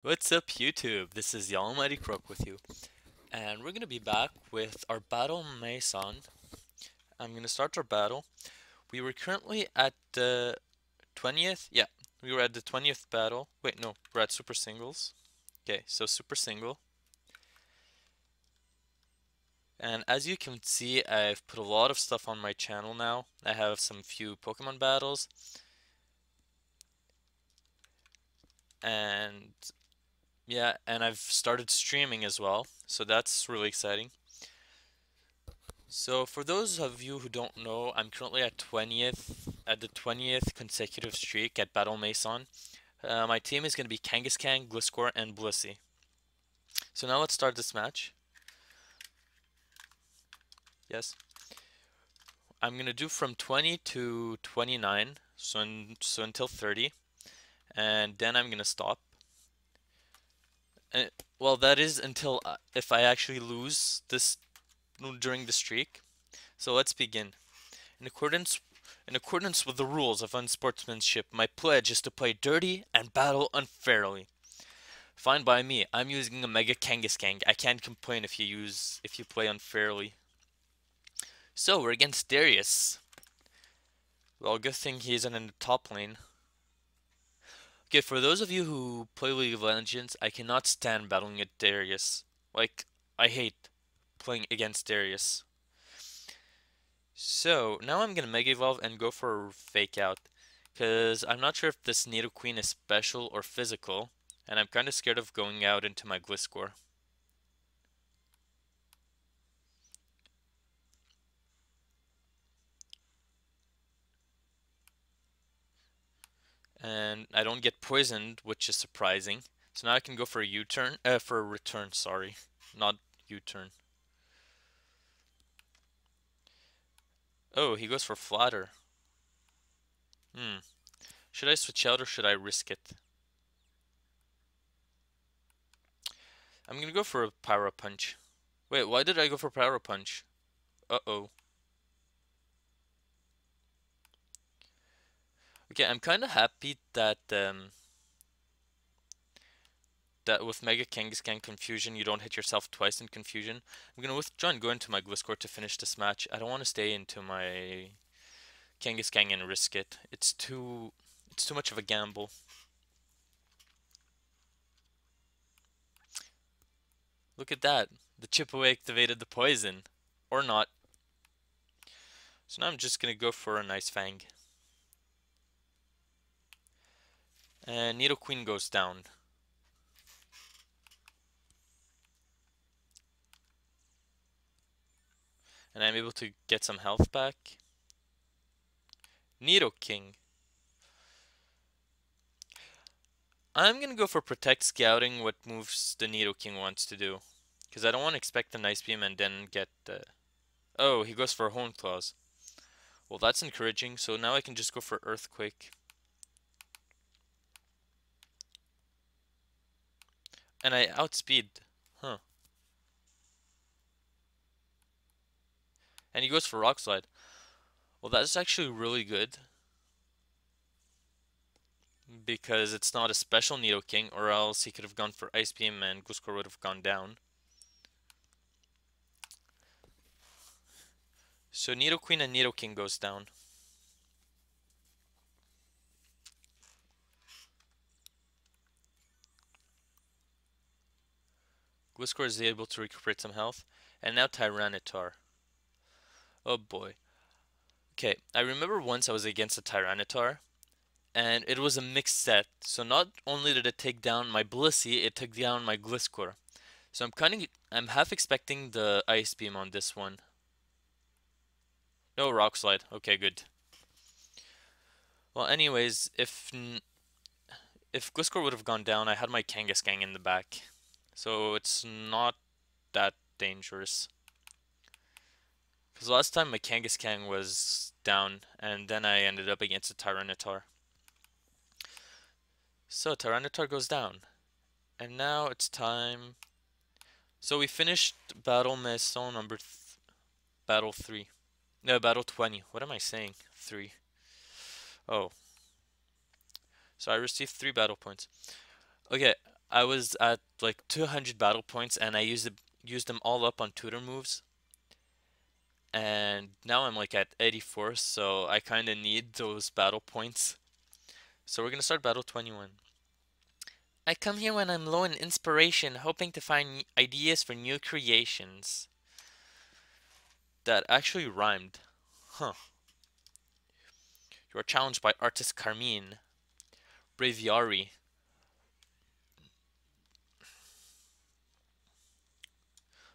What's up, YouTube? This is Theallmightycroak with you, and we're gonna be back with our battle Maison. I'm gonna start our battle. We were currently at the 20th. Yeah, we were at the 20th battle. Wait, no, we're at Super Singles. Okay, so Super Single. And as you can see, I've put a lot of stuff on my channel now. I have some few Pokemon battles, and yeah, and I've started streaming as well, so that's really exciting. So for those of you who don't know, I'm currently at the 20th consecutive streak at Battle Mason. My team is going to be Kangaskhan, Gliscor, and Blissey. So now let's start this match. Yes. I'm going to do from 20 to 29, so until 30, and then I'm going to stop. Uh, well, that is until if I actually lose this during the streak. So let's begin. In accordance in accordance with the rules of unsportsmanship, my pledge is to play dirty and battle unfairly. Fine by me. I'm using a Mega Kangaskhan. I can't complain if you play unfairly. So we're against Darius. Well, good thing he isn't in the top lane. Okay, for those of you who play League of Legends, I cannot stand battling at Darius. Like, I hate playing against Darius. So, now I'm gonna Mega Evolve and go for a Fake Out. Because I'm not sure if this Nidoqueen is special or physical. And I'm kinda scared of going out into my Gliscor. And I don't get poisoned, which is surprising. So now I can go for a U-turn, for a return, sorry. Not U-turn. Oh, he goes for Flatter. Should I switch out or should I risk it? I'm gonna go for a Pyro Punch. Wait, why did I go for Pyro Punch? Uh-oh. Okay, I'm kinda happy that with Mega Kangaskhan Confusion, you don't hit yourself twice in Confusion. I'm gonna withdraw and go into my Gliscor to finish this match. I don't want to stay into my Kangaskhan and risk it. It's too much of a gamble. Look at that. The chip away activated the poison. Or not. So now I'm just gonna go for a nice Fang. And Nidoqueen goes down. And I'm able to get some health back. Nidoking. I'm gonna go for Protect Scouting, what moves the Nidoking wants to do. Because I don't want to expect a Nice Beam and then get Oh, he goes for Horn Claws. Well, that's encouraging, so now I can just go for Earthquake. And I outspeed. Huh. And he goes for Rock Slide. Well, that's actually really good. Because it's not a special Nidoking, or else he could have gone for Ice Beam and Gliscor would have gone down. So Nidoqueen and Nidoking goes down. Gliscor is able to recuperate some health. And now Tyranitar. Oh boy. Okay, I remember once I was against a Tyranitar, and it was a mixed set. So not only did it take down my Blissey, it took down my Gliscor. So I'm half expecting the Ice Beam on this one. No Rock Slide. Okay, good. Well, anyways, if Gliscor would have gone down, I had my Kangaskhan in the back. So it's not that dangerous. Because last time my Kangaskhan was down, and then I ended up against a Tyranitar. So Tyranitar goes down. And now it's time. So we finished Battle Maison Battle 3. No, Battle 20. What am I saying? 3. Oh. So I received 3 battle points. Okay, I was at like 200 battle points and I used them all up on tutor moves. And now I'm like at 84, so I kind of need those battle points. So we're gonna start battle 21. I come here when I'm low in inspiration, hoping to find ideas for new creations. That actually rhymed. Huh. You are challenged by artist Carmine. Braviary.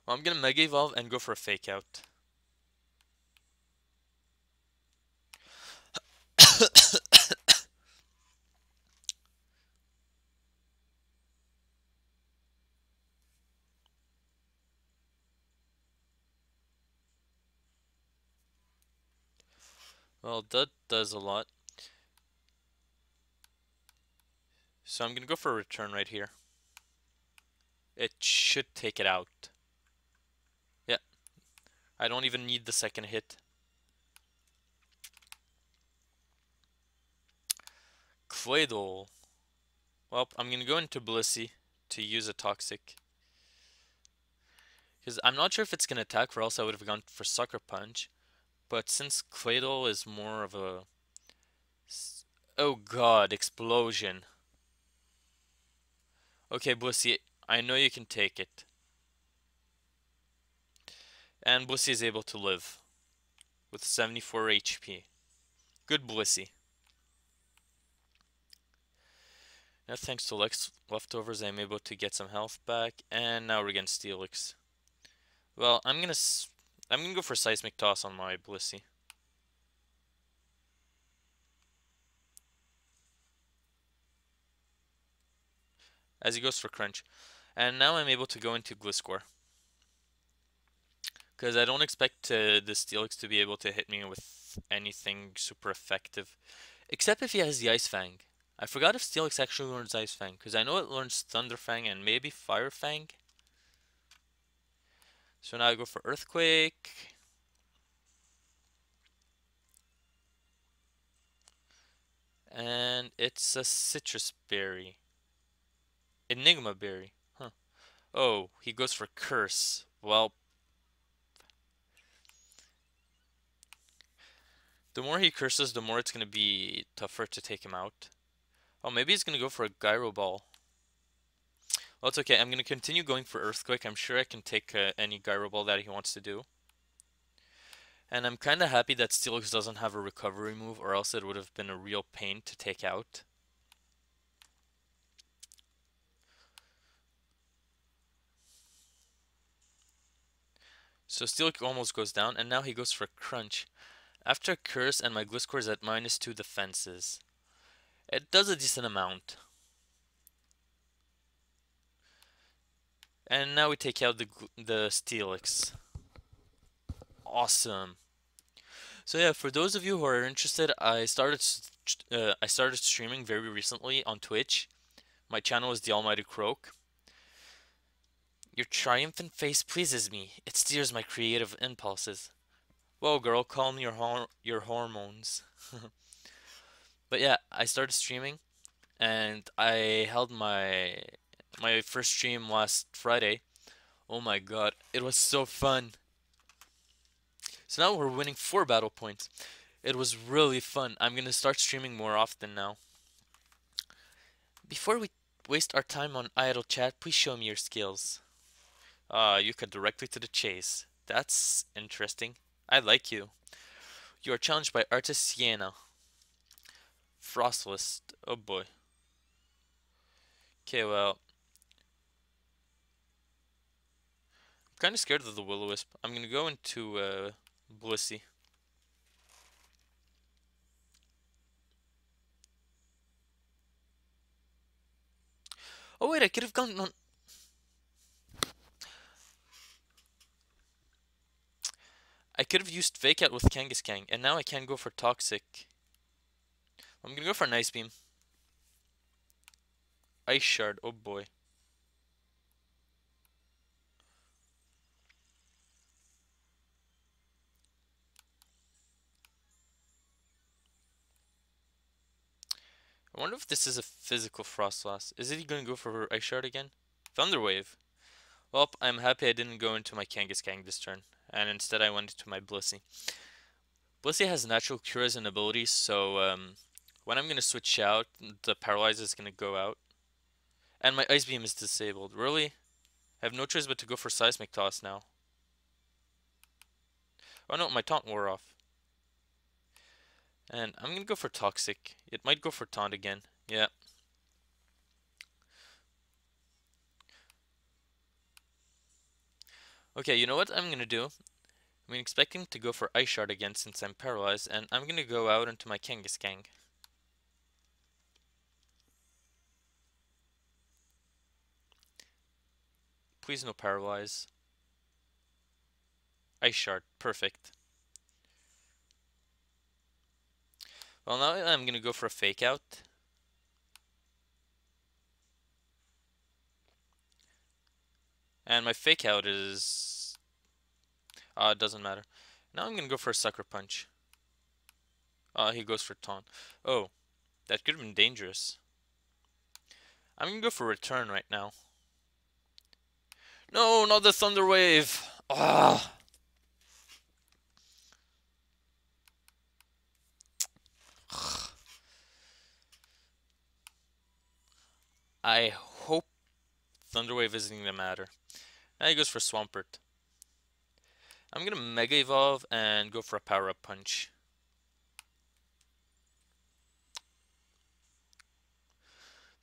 Well, I'm gonna Mega Evolve and go for a Fake Out. Well, that does a lot. So I'm gonna go for a return right here. It should take it out. Yeah, I don't even need the second hit. Claydol. Well, I'm gonna go into Blissey to use a Toxic. Because I'm not sure if it's gonna attack, or else I would have gone for Sucker Punch. But since Claydol is more of a... Oh god, Explosion. Okay, Blissey, I know you can take it. And Blissey is able to live with 74 HP. Good Blissey. Now thanks to Lex leftovers, I'm able to get some health back, and now we're getting Steelix. Well, I'm gonna go for Seismic Toss on my Blissey. As he goes for Crunch. And now I'm able to go into Gliscor. Because I don't expect the Steelix to be able to hit me with anything super effective. Except if he has the Ice Fang. I forgot if Steelix actually learns Ice Fang. Because I know it learns Thunder Fang and maybe Fire Fang. So now I go for Earthquake. And it's a Citrus Berry. Enigma Berry. Huh. Oh, he goes for Curse. Well, the more he curses, the more it's going to be tougher to take him out. Oh, maybe he's going to go for a Gyro Ball. Well, it's okay. I'm going to continue going for Earthquake. I'm sure I can take any Gyro Ball that he wants to do. And I'm kind of happy that Steelix doesn't have a recovery move, or else it would have been a real pain to take out. So Steelix almost goes down, and now he goes for Crunch. After Curse and my Gliscor is at -2 defenses. It does a decent amount. And now we take out the Steelix. Awesome. So yeah, for those of you who are interested, I started streaming very recently on Twitch. My channel is Theallmightycroak. Your triumphant face pleases me. It steers my creative impulses. Whoa, girl, calm your hormones. But yeah, I started streaming, and I held my first stream last Friday. Oh my god, it was so fun. So now we're winning 4 battle points. It was really fun. I'm gonna start streaming more often now. Before we waste our time on idle chat, please show me your skills. You cut directly to the chase. That's interesting. I like you. You are challenged by Artist Sienna. Frostless. Oh boy. Okay, well. I'm kind of scared of the Will-O-Wisp. I'm gonna go into Blissey. Oh wait, I could have gone on... I could have used Fake Out with Kangaskang, and now I can go for Toxic. I'm gonna go for Nice Beam. Ice Shard, oh boy. I wonder if this is a physical Frost Blast. Is he gonna go for Ice Shard again? Thunder Wave. Well, I'm happy I didn't go into my Kangaskang this turn, and instead I went into my Blissey. Blissey has natural cures and abilities, so when I'm gonna switch out, the Paralyze is gonna go out. And my Ice Beam is disabled. Really? I have no choice but to go for Seismic Toss now. Oh no, my Taunt wore off. And I'm gonna go for Toxic. It might go for Taunt again. Yeah. Okay, you know what I'm gonna do? I'm expecting to go for Ice Shard again since I'm paralyzed, and I'm gonna go out into my Kangaskang. Please no Paralyze. Ice Shard, perfect. Well, now I'm gonna go for a Fake Out. And my Fake Out is... it doesn't matter. Now I'm gonna go for a Sucker Punch. He goes for Taunt. Oh, that could have been dangerous. I'm gonna go for Return right now. No, not the Thunder Wave! Ah! I hope Thunder Wave isn't gonna matter. Now he goes for Swampert. I'm gonna Mega Evolve and go for a Power Up Punch.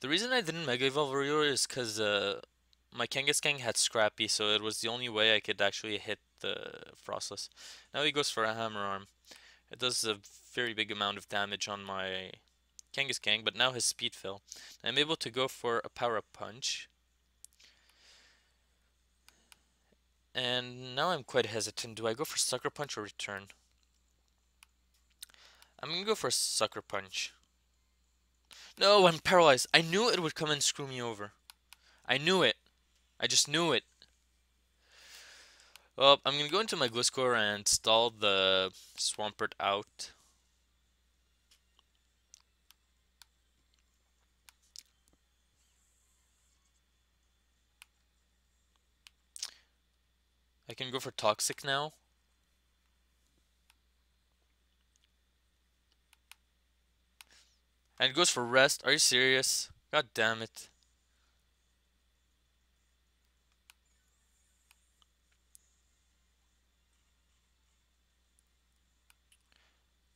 The reason I didn't Mega Evolve earlier is because my Kangaskang had Scrappy, so it was the only way I could actually hit the Frostless. Now he goes for a Hammer Arm. It does a very big amount of damage on my Kangaskang, but now his speed fell. I'm able to go for a Power Up Punch. And now I'm quite hesitant. Do I go for Sucker Punch or Return? I'm gonna go for a Sucker Punch. No, I'm paralyzed. I knew it would come and screw me over. I knew it. I just knew it. Well, I'm gonna go into my Gliscor and stall the Swampert out. I can go for Toxic now. And it goes for Rest. Are you serious? God damn it.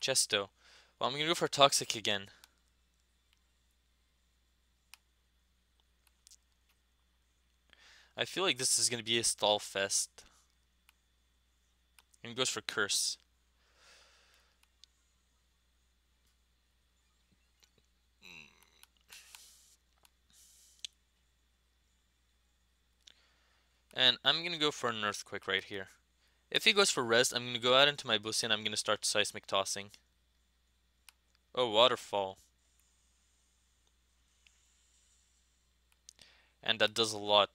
Chesto. Well, I'm gonna go for Toxic again. I feel like this is gonna be a stall fest. And it goes for Curse. And I'm gonna go for an Earthquake right here. If he goes for Rest, I'm gonna go out into my Bussy and I'm gonna start Seismic Tossing. Oh, Waterfall. And that does a lot.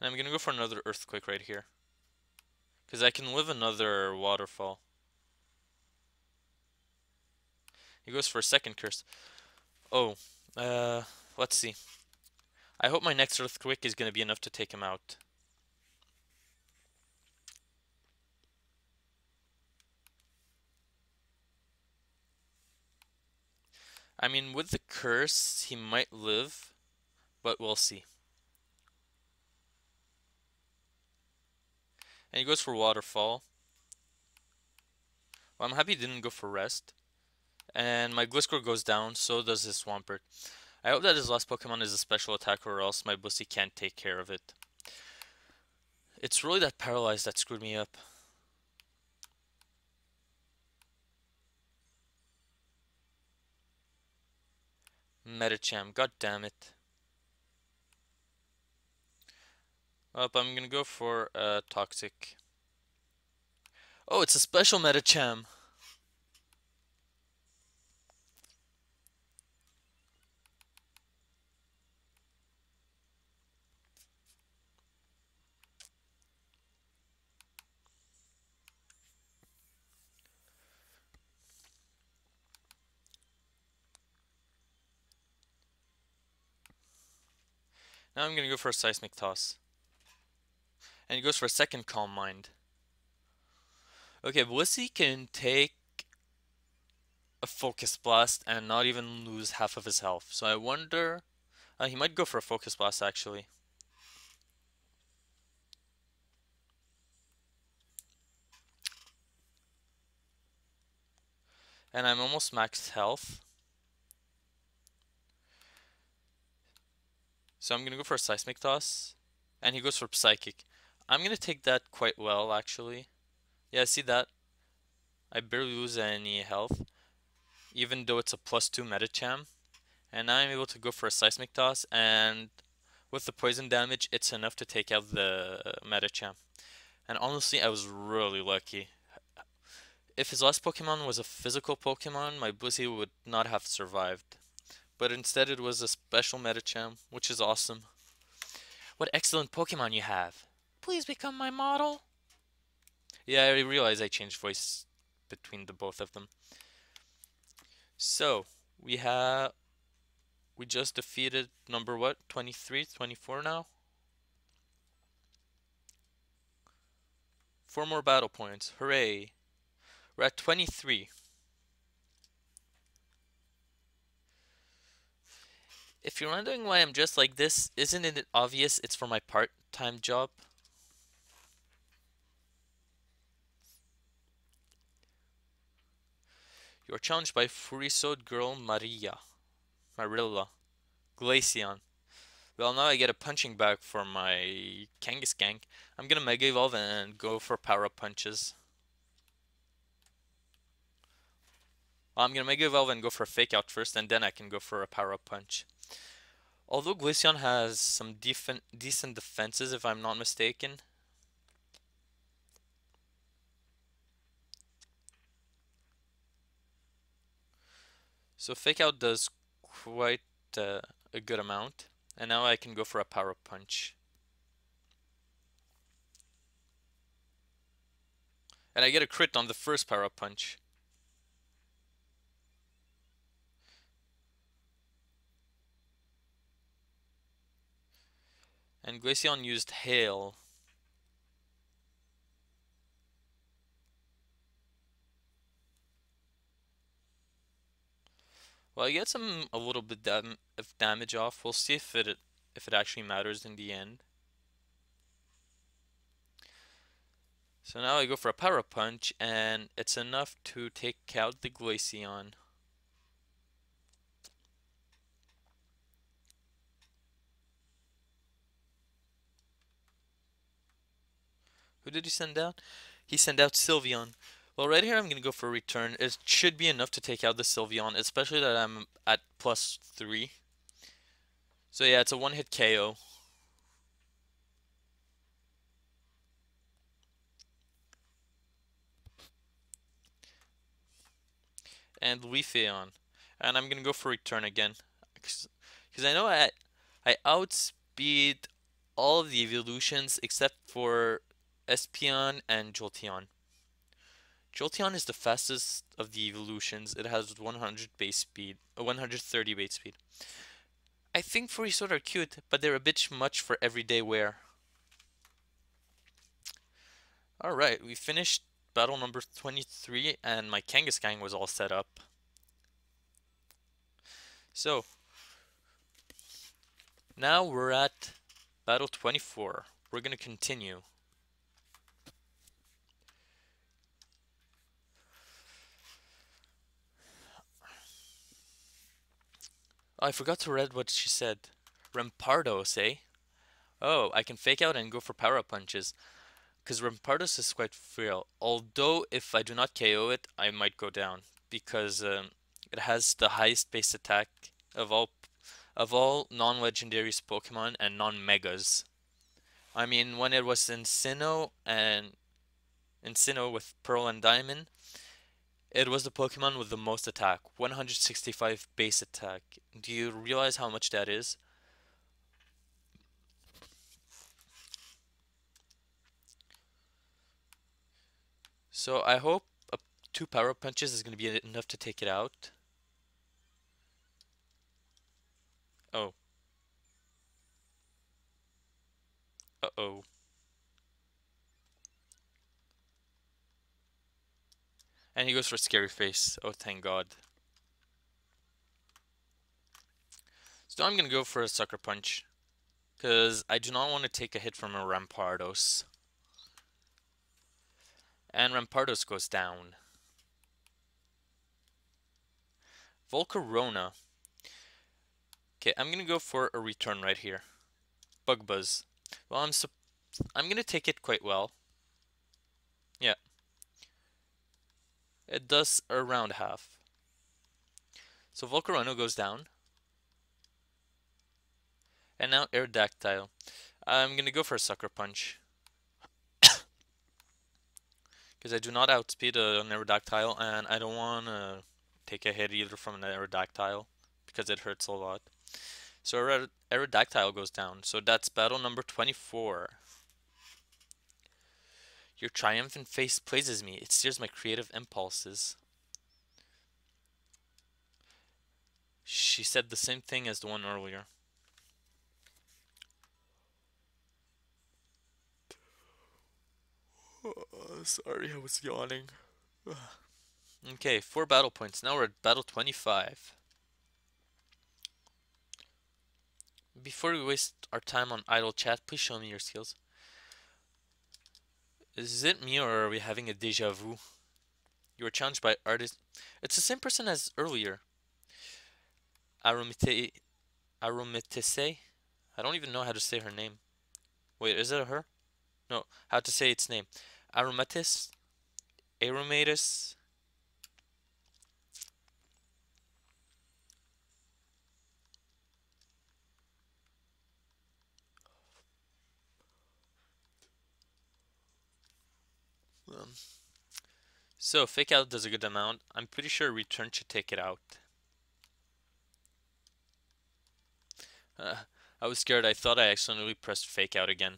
And I'm gonna go for another Earthquake right here. Because I can live another Waterfall. He goes for a second Curse. Oh, let's see. I hope my next Earthquake is gonna be enough to take him out. I mean, with the Curse, he might live, but we'll see. And he goes for Waterfall. Well, I'm happy he didn't go for Rest. And my Gliscor goes down, so does his Swampert. I hope that his last Pokemon is a special attacker or else my Bussy can't take care of it. It's really that Paralyzed that screwed me up. Medicham, god damn it. Up, I'm gonna go for Toxic. Oh, it's a special Medicham. Now I'm gonna go for a Seismic Toss. And he goes for a second Calm Mind. Okay, Blissey can take a Focus Blast and not even lose half of his health. So I wonder... he might go for a Focus Blast actually. And I'm almost max health. So I'm gonna go for a Seismic Toss. And he goes for Psychic. I'm gonna take that quite well actually. Yeah, see that? I barely lose any health. Even though it's a +2 Medicham. And now I'm able to go for a Seismic Toss, and with the poison damage, it's enough to take out the Medicham. And honestly, I was really lucky. If his last Pokemon was a physical Pokemon, my Blissey would not have survived. But instead it was a special Medicham, which is awesome. What excellent Pokemon you have. Please become my model. Yeah, I realize I changed voice between the both of them. So, we just defeated number what? 23, 24 now? 4 more battle points. Hooray. We're at 23. If you're wondering why I'm dressed like this, isn't it obvious it's for my part-time job? You are challenged by Furisode Girl Marilla, Glaceon. Well, now I get a punching bag for my Kangaskhank. I'm gonna Mega Evolve and go for Power Up Punches. I'm gonna Mega Evolve and go for a Fake Out first, and then I can go for a Power Up Punch. Although Glaceon has some decent defenses, if I'm not mistaken. So Fake Out does quite a good amount. And now I can go for a Power Up Punch. And I get a crit on the first Power Up Punch. And Glaceon used Hail. Well, I get a little bit of damage off. We'll see if it actually matters in the end. So now I go for a Power Punch, and it's enough to take out the Glaceon. Who did he send out? He sent out Sylveon. Well, right here I'm going to go for a return. It should be enough to take out the Sylveon, especially that I'm at +3. So yeah, it's a one-hit KO. And Leafeon. And I'm gonna go for return again. Because I know I outspeed all of the evolutions except for Espeon and Jolteon. Jolteon is the fastest of the evolutions. It has 100 base speed, 130 base speed. I think Furisode are cute, but they're a bit much for everyday wear. Alright, we finished battle number 23, and my Kangaskhan was all set up. So, now we're at battle 24. We're gonna continue. Oh, I forgot to read what she said. Rampardos, eh? Oh, I can fake out and go for power punches. Because Rampardos is quite frail. Although, if I do not KO it, I might go down. Because it has the highest base attack of all non-legendary Pokemon and non-megas. I mean, when it was in Sinnoh with Pearl and Diamond, it was the Pokemon with the most attack, 165 base attack. Do you realize how much that is? So I hope 2 power punches is going to be enough to take it out. Oh. Uh-oh. And he goes for Scary Face. Oh, thank God. So I'm gonna go for a Sucker Punch, because I do not want to take a hit from a Rampardos. And Rampardos goes down. Volcarona. Okay, I'm gonna go for a return right here. Bug Buzz. Well, I'm gonna take it quite well. Yeah, it does around half. So Volcarona goes down. And now Aerodactyl. I'm gonna go for a Sucker Punch, because I do not outspeed an Aerodactyl, and I don't want to take a hit either from an Aerodactyl, because it hurts a lot. So Aerodactyl goes down. So that's battle number 24. Your triumphant face pleases me. It steers my creative impulses. She said the same thing as the one earlier. Sorry, I was yawning. Okay, 4 battle points. Now we're at battle 25. Before we waste our time on idle chat, please show me your skills. Is it me, or are we having a deja vu? You were challenged by artist. It's the same person as earlier. Aromitise. I don't even know how to say her name. Wait, is it her? No, how to say its name. Aromatis? Aromatis? So, Fake Out does a good amount. I'm pretty sure Return should take it out. I was scared. I thought I accidentally pressed Fake Out again.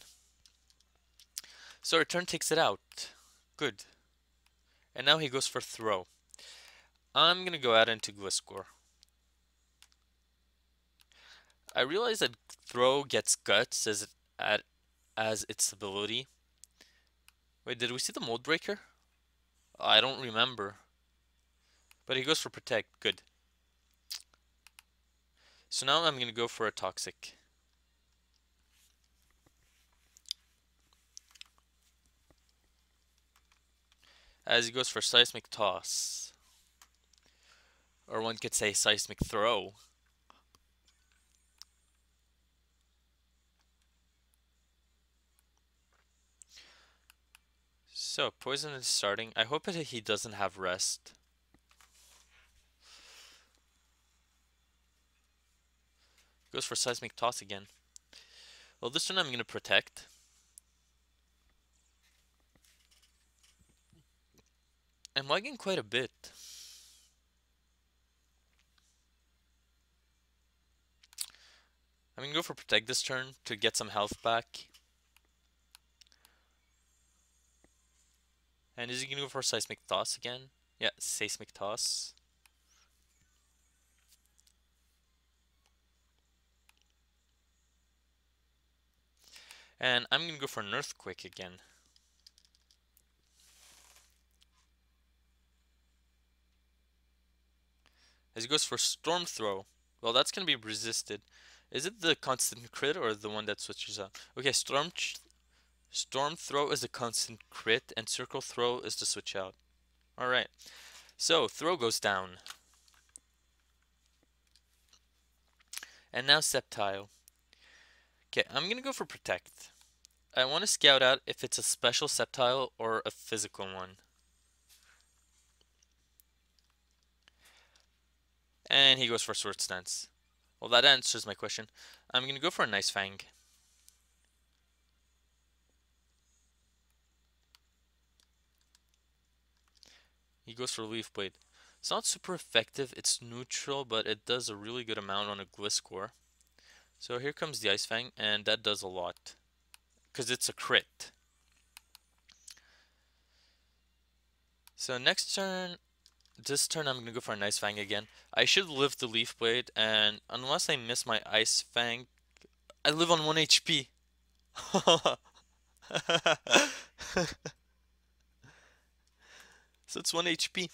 So, Return takes it out. Good. And now he goes for Throw. I'm gonna go out into Gliscor. I realize that Throw gets Guts as its ability. Wait, did we see the Mold Breaker? I don't remember. But he goes for Protect. Good. So now I'm gonna go for a Toxic. As he goes for Seismic Toss. Or one could say Seismic Throw. So, Poison is starting. I hope that he doesn't have Rest. Goes for Seismic Toss again. Well, this one I'm gonna Protect. I'm lagging quite a bit. I'm gonna go for Protect this turn to get some health back. And is he gonna go for Seismic Toss again? Yeah, Seismic Toss. And I'm gonna go for an Earthquake again. As he goes for Storm Throw. Well, that's gonna be resisted. Is it the constant crit or the one that switches out? Okay, Storm Throw is the constant crit, and Circle Throw is the switch out. Alright, so Throw goes down. And now Sceptile. Okay, I'm gonna go for Protect. I want to scout out if it's a special Sceptile or a physical one. And he goes for Sword Stance. Well, that answers my question. I'm gonna go for a Nice Fang. He goes for Leaf Blade. It's not super effective, it's neutral, but it does a really good amount on a Gliscor. So here comes the Ice Fang, and that does a lot. Because it's a crit. So next turn, this turn I'm going to go for a Nice Fang again. I should live the Leaf Blade, and unless I miss my Ice Fang, I live on 1 HP. So it's 1 HP.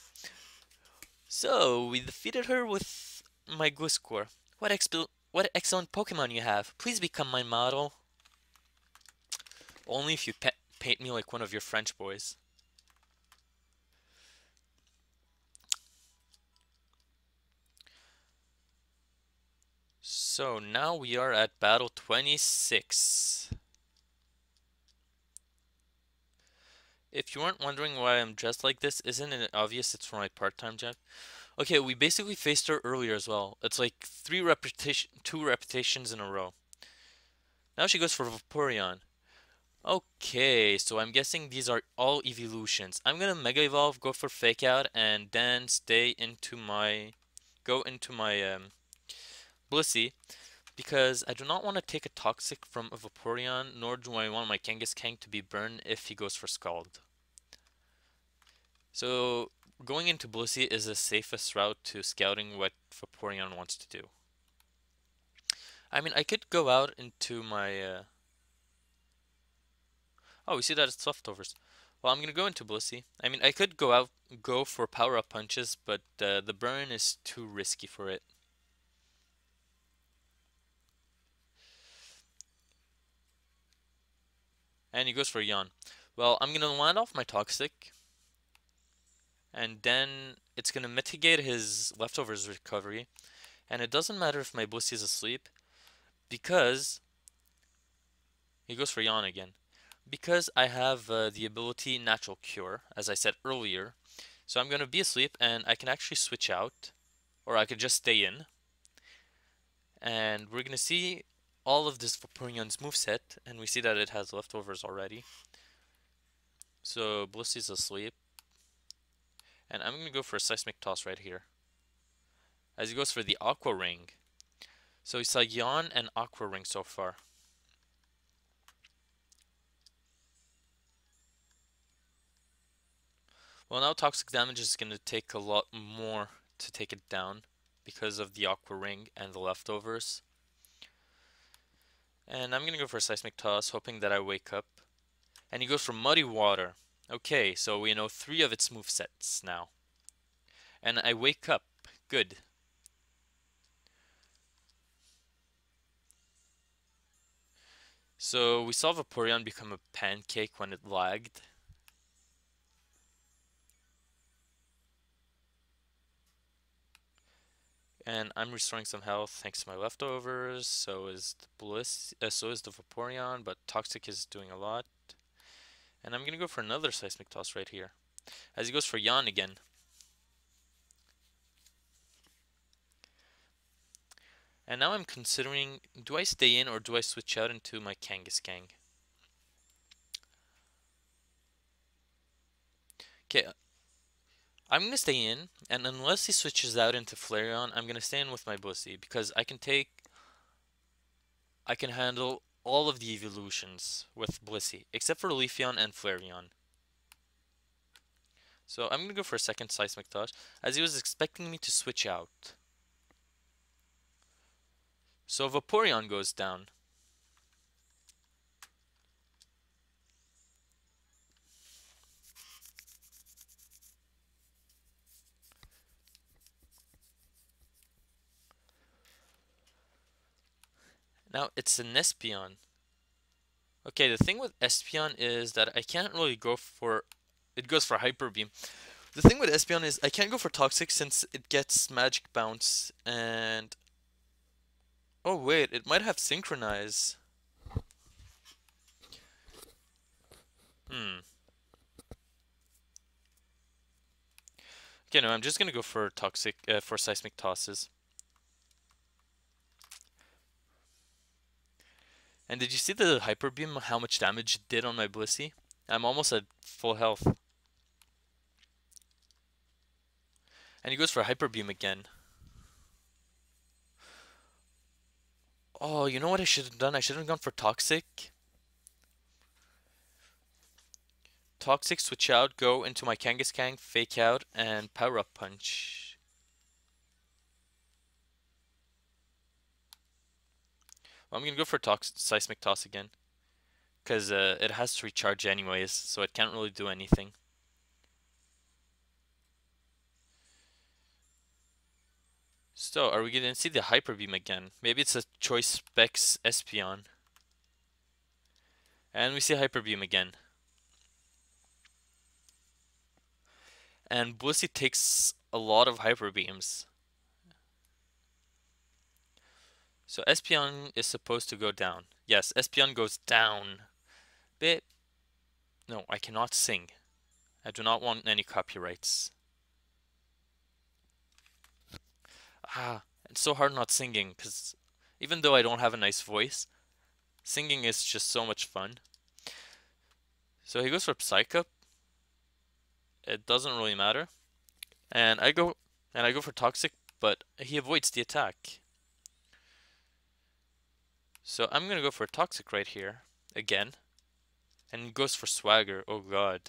So we defeated her with my Gliscor. What excellent Pokemon you have. Please become my model. Only if you paint me like one of your French boys. So now we are at battle 26. If you weren't wondering why I'm dressed like this, isn't it obvious it's for my part-time job? Okay, we basically faced her earlier as well. It's like two repetitions in a row. Now she goes for Vaporeon. Okay, so I'm guessing these are all evolutions. I'm gonna Mega Evolve, go for Fake Out, and then go into my Blissey, because I do not want to take a Toxic from a Vaporeon, nor do I want my Kangaskhan to be burned if he goes for Scald. So going into Blissey is the safest route to scouting what Vaporeon wants to do. I mean, I could go out into my oh, we see that it's leftovers. Well, I'm gonna go into Blissey. I mean, I could go for power-up punches, but the burn is too risky for it. And he goes for Yawn. Well, I'm gonna land off my Toxic, and then it's gonna mitigate his leftovers recovery. And it doesn't matter if my Blissey is asleep, because he goes for Yawn again. Because I have the ability Natural Cure, as I said earlier. So I'm gonna be asleep, and I can actually switch out, or I could just stay in. And we're gonna see all of this Vaporeon's moveset, and we see that it has leftovers already. So Blissey's asleep. And I'm gonna go for a Seismic Toss right here. As he goes for the Aqua Ring. So it's like Yawn and Aqua Ring so far. Well, now Toxic Damage is gonna take a lot more to take it down because of the Aqua Ring and the leftovers. And I'm gonna go for a Seismic Toss, hoping that I wake up. And he goes for Muddy Water. Okay, so we know 3 of its movesets now. And I wake up. Good. So we saw Vaporeon become a pancake when it lagged. And I'm restoring some health thanks to my leftovers. So is the Vaporeon, but Toxic is doing a lot. And I'm gonna go for another Seismic Toss right here. As he goes for Yawn again. And now I'm considering, do I stay in or do I switch out into my Kangaskhan? Okay, I'm gonna stay in, and unless he switches out into Flareon, I'm gonna stay in with my Blissey because I can handle all of the evolutions with Blissey, except for Leafeon and Flareon. So I'm gonna go for a second Seismic Toss, as he was expecting me to switch out. So Vaporeon goes down. Now it's an Espeon. Okay, the thing with Espeon is that I can't really go for... It goes for Hyper Beam. The thing with Espeon is I can't go for Toxic since it gets Magic Bounce and... Oh wait, it might have Synchronize. Hmm. Okay, no, I'm just gonna go for for Seismic Tosses. And did you see the Hyper Beam, how much damage it did on my Blissey? I'm almost at full health. And he goes for Hyper Beam again. Oh, you know what I should have done? I should have gone for Toxic. Toxic, switch out, go into my Kangaskhan, fake out, and power up punch. Well, I'm gonna go for Seismic Toss again. because it has to recharge anyways, so it can't really do anything. So, are we gonna see the Hyper Beam again? Maybe it's a Choice Specs Espeon. And we see Hyper Beam again. And Blissey takes a lot of Hyper Beams. So Espeon is supposed to go down. Yes, Espeon goes down. Bit. No, I cannot sing. I do not want any copyrights. It's so hard not singing, because even though I don't have a nice voice, singing is just so much fun. So he goes for Psych Up. It doesn't really matter. And I go for Toxic, but he avoids the attack. So I'm gonna go for Toxic right here again. And he goes for Swagger. Oh god.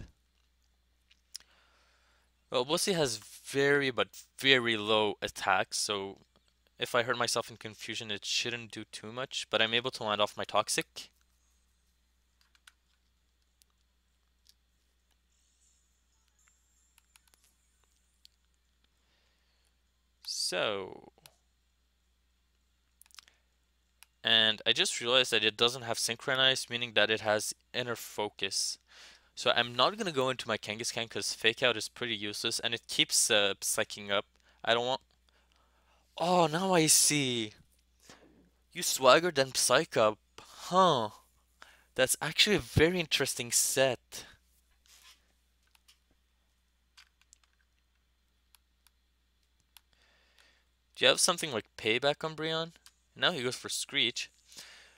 Well, Blissey has very but very low attacks, so if I hurt myself in confusion, it shouldn't do too much, but I'm able to land off my Toxic. So, and I just realized that it doesn't have Synchronize, meaning that it has Inner Focus. So I'm not going to go into my Kangaskhan because Fake Out is pretty useless, and it keeps psyching up. I don't want... Oh, now I see. You Swagger then Psych Up. Huh. That's actually a very interesting set. Do you have something like Payback Umbreon? Now he goes for Screech.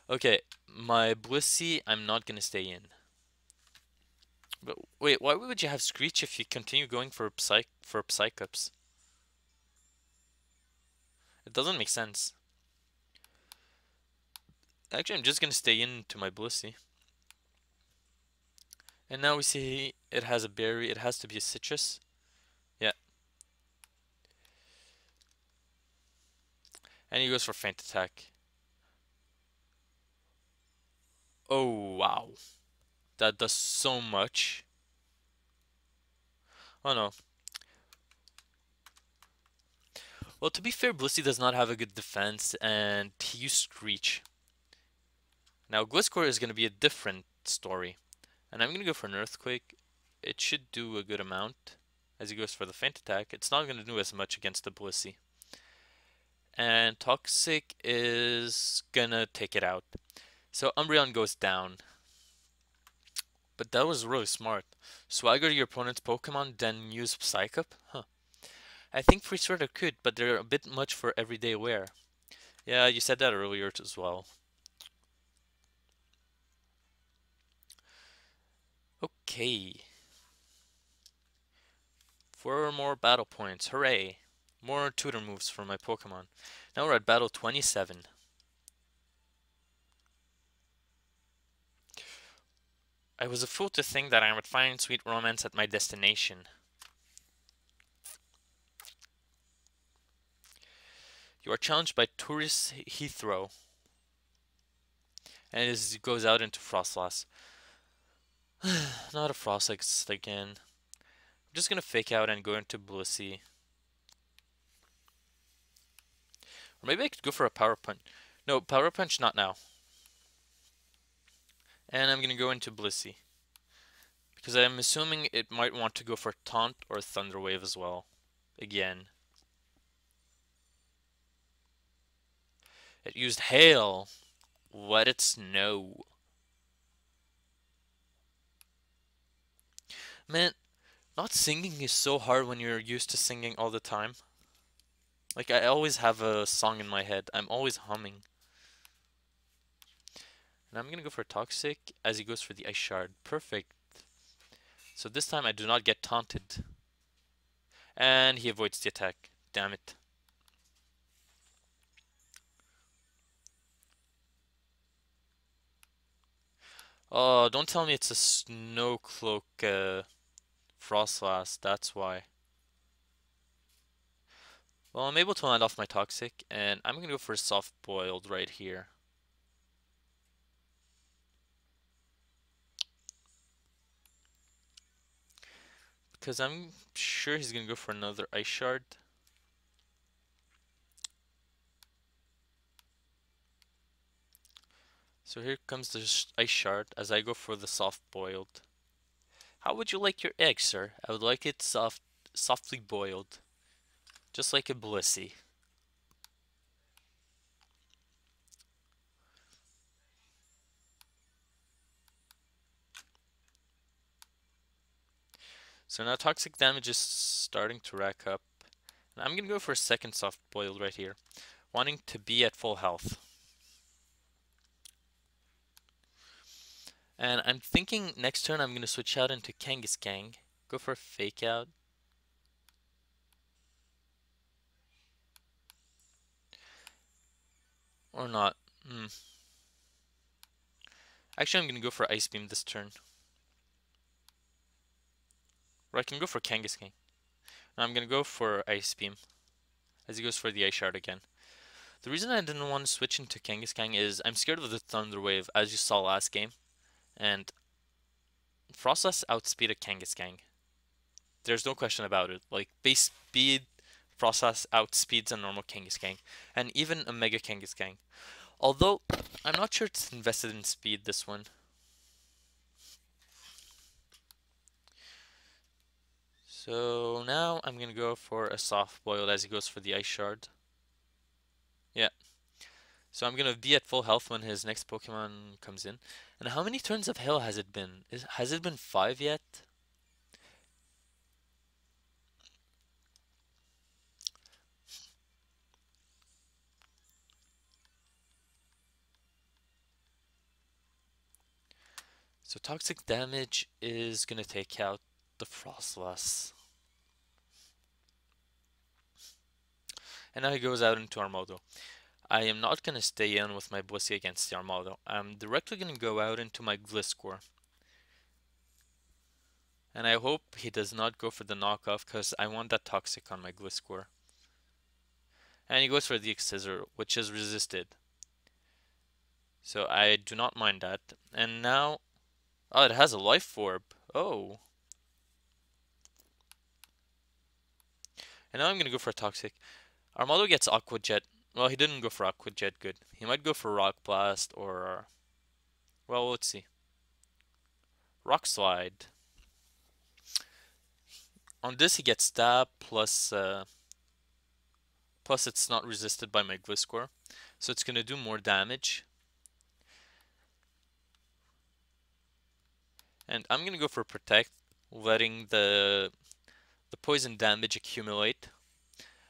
Okay, my Blissey, I'm not gonna stay in. But wait, why would you have Screech if you continue going for Psychops? It doesn't make sense. Actually, I'm just gonna stay into my Blissey. And now we see it has a berry. It has to be a citrus. Yeah. And he goes for Feint Attack. Oh, wow. That does so much. Oh no. Well, to be fair, Blissey does not have a good defense, and he used Screech. Now, Gliscor is going to be a different story. And I'm going to go for an Earthquake. It should do a good amount. As he goes for the Feint Attack, it's not going to do as much against the Blissey. And Toxic is going to take it out. So Umbreon goes down. But that was really smart. Swagger your opponent's Pokemon, then use Psych Up? Huh. I think Free Sword could, but they're a bit much for everyday wear. Yeah, you said that earlier as well. Okay. 4 more battle points. Hooray. More tutor moves for my Pokemon. Now we're at battle 27. I was a fool to think that I would find sweet romance at my destination. You are challenged by Tourist Heathrow. And it goes out into Frostlass. Not a Frostlass again. I'm just gonna Fake Out and go into Blissey. Or maybe I could go for a Power Punch. No, Power Punch not now. And I'm gonna go into Blissey. Because I'm assuming it might want to go for Taunt or Thunder Wave as well. Again. It used Hail. Let it snow. Man, not singing is so hard when you're used to singing all the time. Like, I always have a song in my head. I'm always humming. And I'm gonna go for Toxic as he goes for the Ice Shard. Perfect. So this time I do not get taunted. And he avoids the attack. Damn it. Oh, don't tell me it's a Snow Cloak Frostlass. That's why. Well, I'm able to land off my Toxic, and I'm gonna go for a Soft Boiled right here. Because I'm sure he's gonna go for another Ice Shard. So here comes the Ice Shard as I go for the soft boiled. How would you like your egg, sir? I would like it softly boiled. Just like a Blissey. So now toxic damage is starting to rack up. And I'm gonna go for a second soft boiled right here, wanting to be at full health. And I'm thinking next turn I'm gonna switch out into Kangaskang. Go for a fake out. Or not. Actually, I'm gonna go for Ice Beam this turn. Or I can go for Kangaskang. No, I'm gonna go for Ice Beam as he goes for the Ice Shard again. The reason I didn't want to switch into Kangaskang is I'm scared of the Thunder Wave, as you saw last game. And Frostlass outspeeded Kangaskang. There's no question about it. Like, base speed, Frostlass outspeeds a normal Kangaskang. And even a Mega Kangaskang. Although, I'm not sure it's invested in speed, this one. So now I'm gonna go for a soft boiled as he goes for the Ice Shard. Yeah. So I'm gonna be at full health when his next Pokemon comes in. And how many turns of Hail has it been? Has it been 5 yet? So toxic damage is gonna take out the Frostlass. And now he goes out into Armaldo. I am not gonna stay in with my Blissey against the Armaldo. I'm directly gonna go out into my Gliscor. And I hope he does not go for the knockoff because I want that toxic on my Gliscor. And he goes for the Scissor, which is resisted. So I do not mind that. And now, oh, it has a Life Orb. Oh. And now I'm gonna go for a toxic. Armaldo gets Aqua Jet. Well, he didn't go for Aqua Jet, good. He might go for Rock Blast or, well, let's see. Rock Slide. On this he gets Stab plus plus it's not resisted by my Gliscor. So it's gonna do more damage. And I'm gonna go for Protect, letting the poison damage accumulate.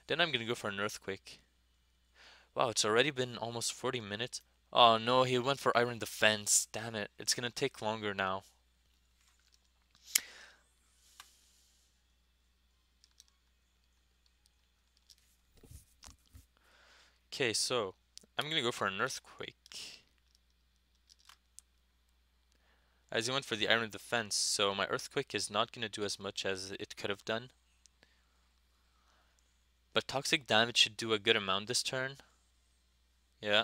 Then I'm gonna go for an Earthquake. Wow, it's already been almost 40 minutes. Oh no, he went for Iron Defense. Damn it, it's gonna take longer now. Okay, so I'm gonna go for an Earthquake. As he went for the Iron Defense, so my Earthquake is not gonna do as much as it could have done. But toxic damage should do a good amount this turn. Yeah.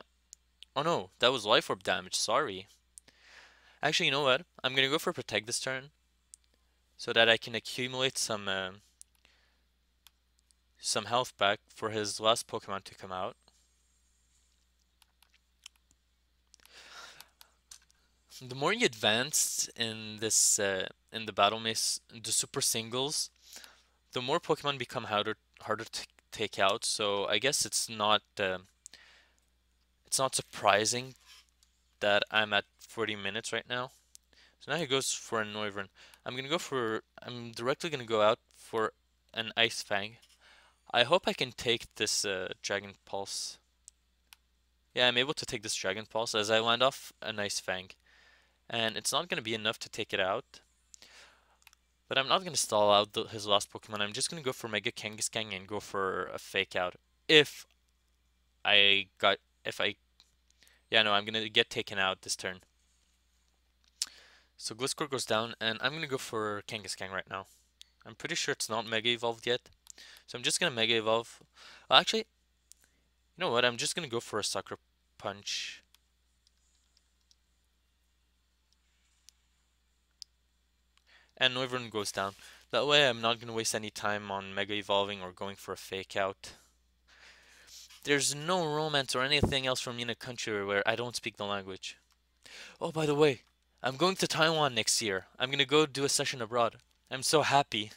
Oh no, that was Life Orb damage, sorry. Actually, you know what? I'm gonna go for Protect this turn. So that I can accumulate some health back for his last Pokemon to come out. The more you advance in this in the battle maze, the super singles, the more Pokemon become harder to take out. So I guess it's not surprising that I'm at 40 minutes right now. So now he goes for a Noivern. I'm directly gonna go out for an Ice Fang. I hope I can take this Dragon Pulse. Yeah, I'm able to take this Dragon Pulse as I land off an Ice Fang. And it's not gonna be enough to take it out. But I'm not gonna stall out his last Pokemon. I'm just gonna go for Mega Kangaskang and go for a Fake Out. Yeah, no, I'm gonna get taken out this turn. So Gliscor goes down, and I'm gonna go for Kangaskang right now. I'm pretty sure it's not Mega Evolved yet. So I'm just gonna Mega Evolve. Well, actually, you know what? I'm just gonna go for a Sucker Punch. And Noivern goes down. That way I'm not going to waste any time on Mega Evolving or going for a fake out. There's no romance or anything else from me in a country where I don't speak the language. Oh, by the way, I'm going to Taiwan next year. I'm going to go do a session abroad. I'm so happy.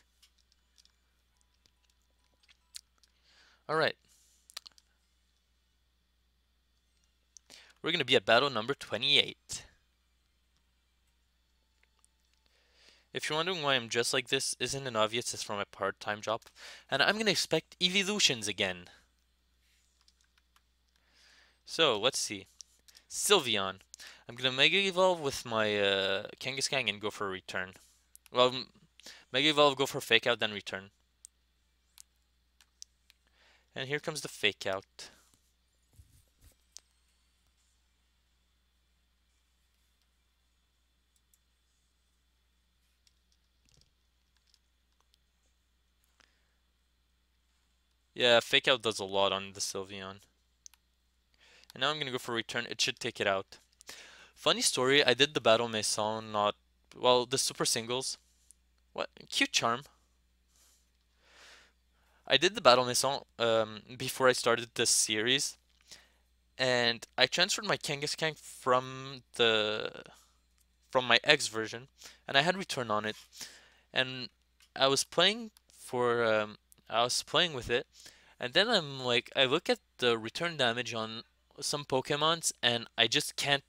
Alright, we're going to be at battle number 28. If you're wondering why I'm dressed like this, isn't it obvious it's from my part-time job? And I'm going to expect evolutions again. So, let's see. Sylveon. I'm going to Mega Evolve with my Kangaskhan and go for a return. Well, Mega Evolve, go for Fake Out, then return. And here comes the Fake Out. Yeah, Fake Out does a lot on the Sylveon. And now I'm going to go for return. It should take it out. Funny story, I did the Battle Maison, not... Well, the Super Singles. What? Cute Charm. I did the Battle Maison before I started this series. And I transferred my Kangaskhan from my X version. And I had return on it. And I was playing for... I was playing with it. And then I'm like, I look at the return damage on some Pokemons, and I just can't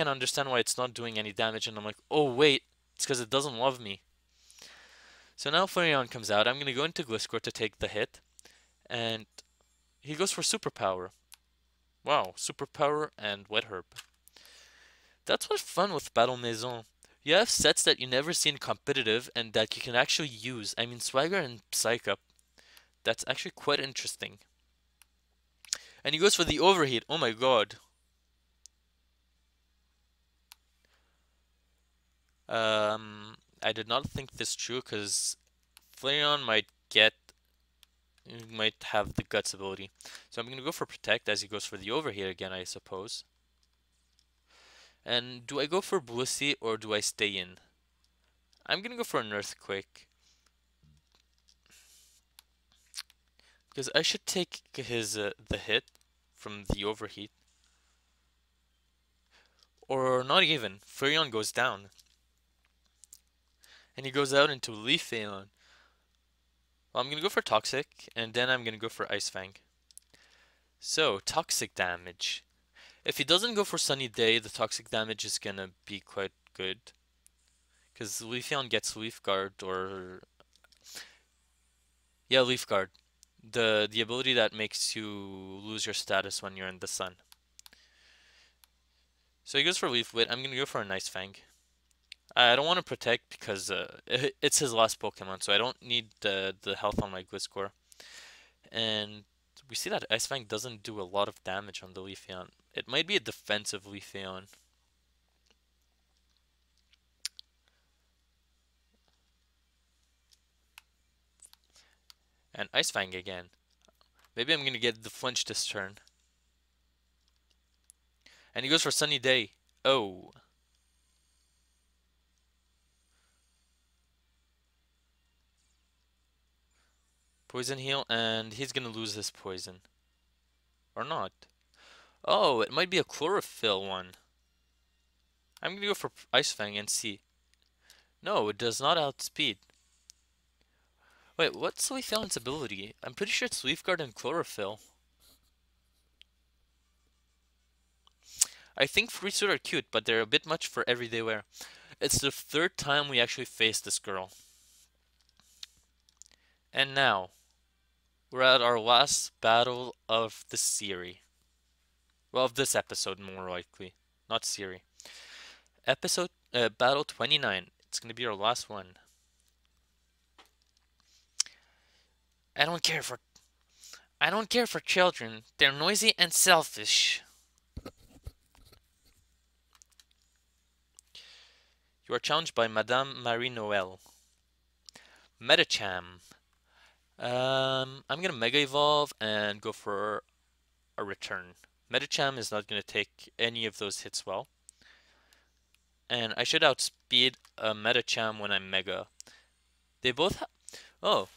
understand why it's not doing any damage. And I'm like, oh wait, it's because it doesn't love me. So now Flareon comes out. I'm gonna go into Gliscor to take the hit, and he goes for Superpower. Wow, Superpower and Wet Herb. That's what's fun with Battle Maison. You have sets that you never see in competitive and that you can actually use. I mean, Swagger and Psych Up. That's actually quite interesting. And he goes for the overheat. Oh my god. I did not think this true because Flareon might have the Guts ability. So I'm gonna go for Protect as he goes for the overheat again, I suppose. And do I go for Blissey or do I stay in? I'm gonna go for an Earthquake. Because I should take his the hit from the overheat. Or not even. Flareon goes down. And he goes out into Leaf Phaelon. Well, I'm gonna go for Toxic, and then I'm gonna go for Ice Fang. So, Toxic damage. If he doesn't go for Sunny Day, the Toxic damage is gonna be quite good. Because Leafeon gets Leaf Guard, or... Yeah, Leaf Guard. The ability that makes you lose your status when you're in the sun. So he goes for Leaf Wit. I'm gonna go for a Nice Fang. I don't want to protect because it's his last Pokemon, so I don't need the health on my Gliscor. And we see that Ice Fang doesn't do a lot of damage on the Leafeon. It might be a defensive Leafeon. And Ice Fang again. Maybe I'm gonna get the flinch this turn. And he goes for Sunny Day. Oh. Poison Heal, and he's gonna lose his poison. Or not. Oh, it might be a Chlorophyll one. I'm gonna go for Ice Fang and see. No, it does not outspeed. Wait, what's Leafeon's ability? I'm pretty sure it's Leaf Guard and Chlorophyll. I think Free Suit are cute, but they're a bit much for everyday wear. It's the third time we actually faced this girl. And now, we're at our last battle of the series. Well, of this episode, more likely. Not series. Battle 29. It's gonna be our last one. I don't care for children. They're noisy and selfish. You are challenged by Madame Marie Noël. Metacham. I'm gonna Mega Evolve and go for a return. Metacham is not gonna take any of those hits well. And I should outspeed a Metacham when I'm Mega. They both oh,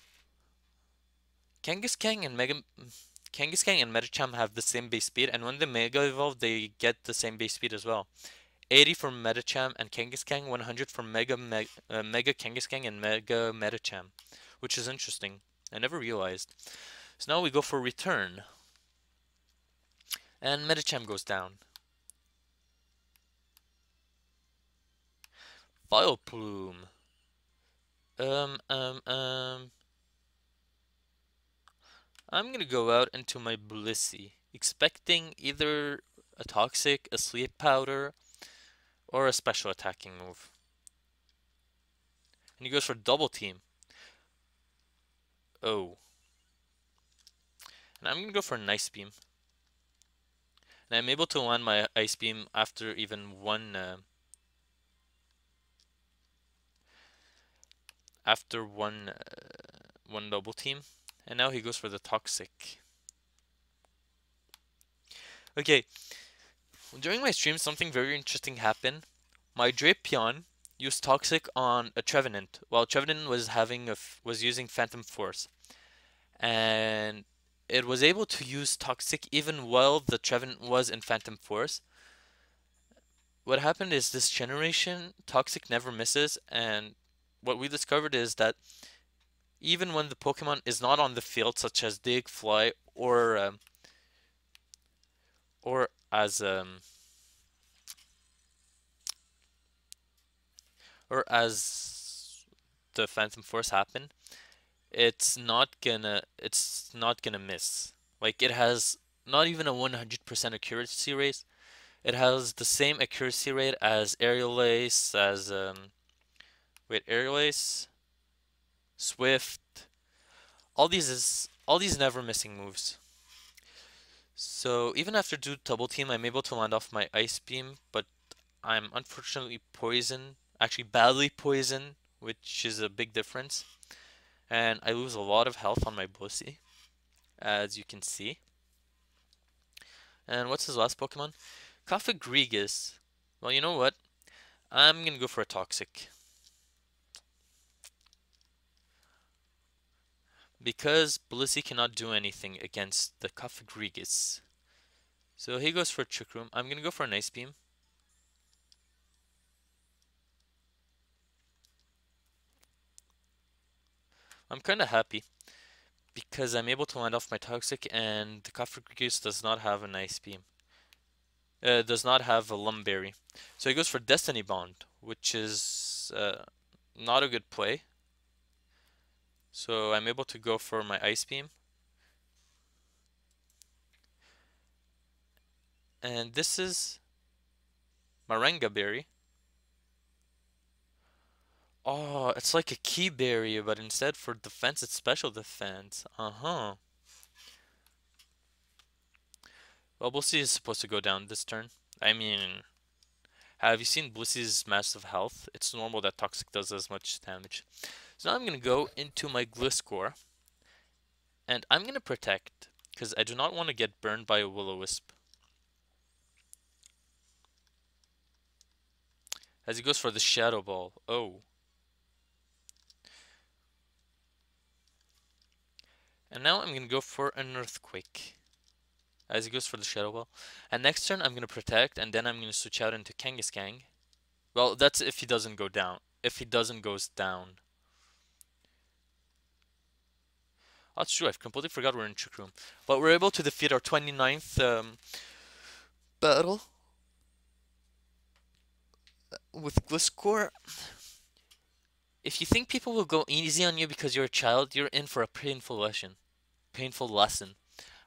Kangaskhan and Medicham have the same base speed, and when they Mega Evolve, they get the same base speed as well. 80 for Medicham and Kangaskhan, 100 for Mega Kangaskhan and Mega Medicham, which is interesting. I never realized. So now we go for return, and Medicham goes down. File Plume. I'm gonna go out into my Blissey, expecting either a Toxic, a Sleep Powder, or a special attacking move. And he goes for double team. Oh. And I'm gonna go for an Ice Beam. And I'm able to land my Ice Beam after even one one double team. And now he goes for the Toxic. Okay, during my stream something very interesting happened. My Drapion used Toxic on a Trevenant while Trevenant was using Phantom Force. And it was able to use Toxic even while the Trevenant was in Phantom Force. What happened is this generation, Toxic never misses, and what we discovered is that even when the Pokemon is not on the field, such as Dig, Fly, or as the Phantom Force happen, it's not gonna miss. Like, it has not even a 100% accuracy rate. It has the same accuracy rate as Aerial Ace, as Aerial Ace, Swift. All these never missing moves. So even after do double team, I'm able to land off my Ice Beam, but I'm unfortunately poisoned, actually badly poisoned, which is a big difference. And I lose a lot of health on my Blissey, as you can see. And what's his last Pokemon? Cofagrigus. Well, you know what? I'm gonna go for a Toxic. Because Blissey cannot do anything against the Cofagrigus. So he goes for Trick Room. I'm gonna go for an Ice Beam. I'm kinda happy because I'm able to land off my Toxic, and the Cofagrigus does not have an Ice Beam. Does not have a Lumberry. So he goes for Destiny Bond, which is not a good play. So I'm able to go for my Ice Beam. And this is Moringa Berry. Oh, it's like a Key Berry, but instead for defense, it's special defense. Uh-huh. Well, Blissey is supposed to go down this turn. I mean, have you seen Blissey's massive health? It's normal that Toxic does as much damage. So now I'm going to go into my Gliscor. And I'm going to protect, because I do not want to get burned by a Will-O-Wisp. As he goes for the Shadow Ball. Oh. And now I'm going to go for an Earthquake. As he goes for the Shadow Ball. And next turn I'm going to protect, and then I'm going to switch out into Kangaskhan. Well, that's if he doesn't go down. If he doesn't goes down. That's true, I've completely forgot we're in Trick Room. But we're able to defeat our 29th battle with Gliscor. If you think people will go easy on you because you're a child, you're in for a painful lesson.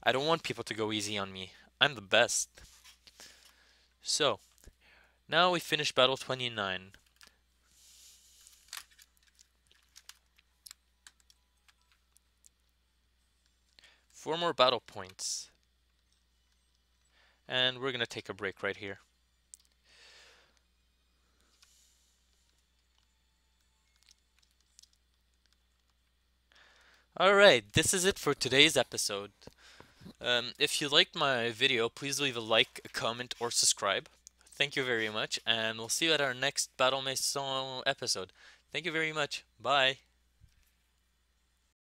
I don't want people to go easy on me. I'm the best. So, now we finish battle 29. Four more battle points. And we're gonna take a break right here. Alright, this is it for today's episode. If you liked my video, please leave a like, a comment, or subscribe. Thank you very much, and we'll see you at our next Battle Maison episode. Thank you very much. Bye.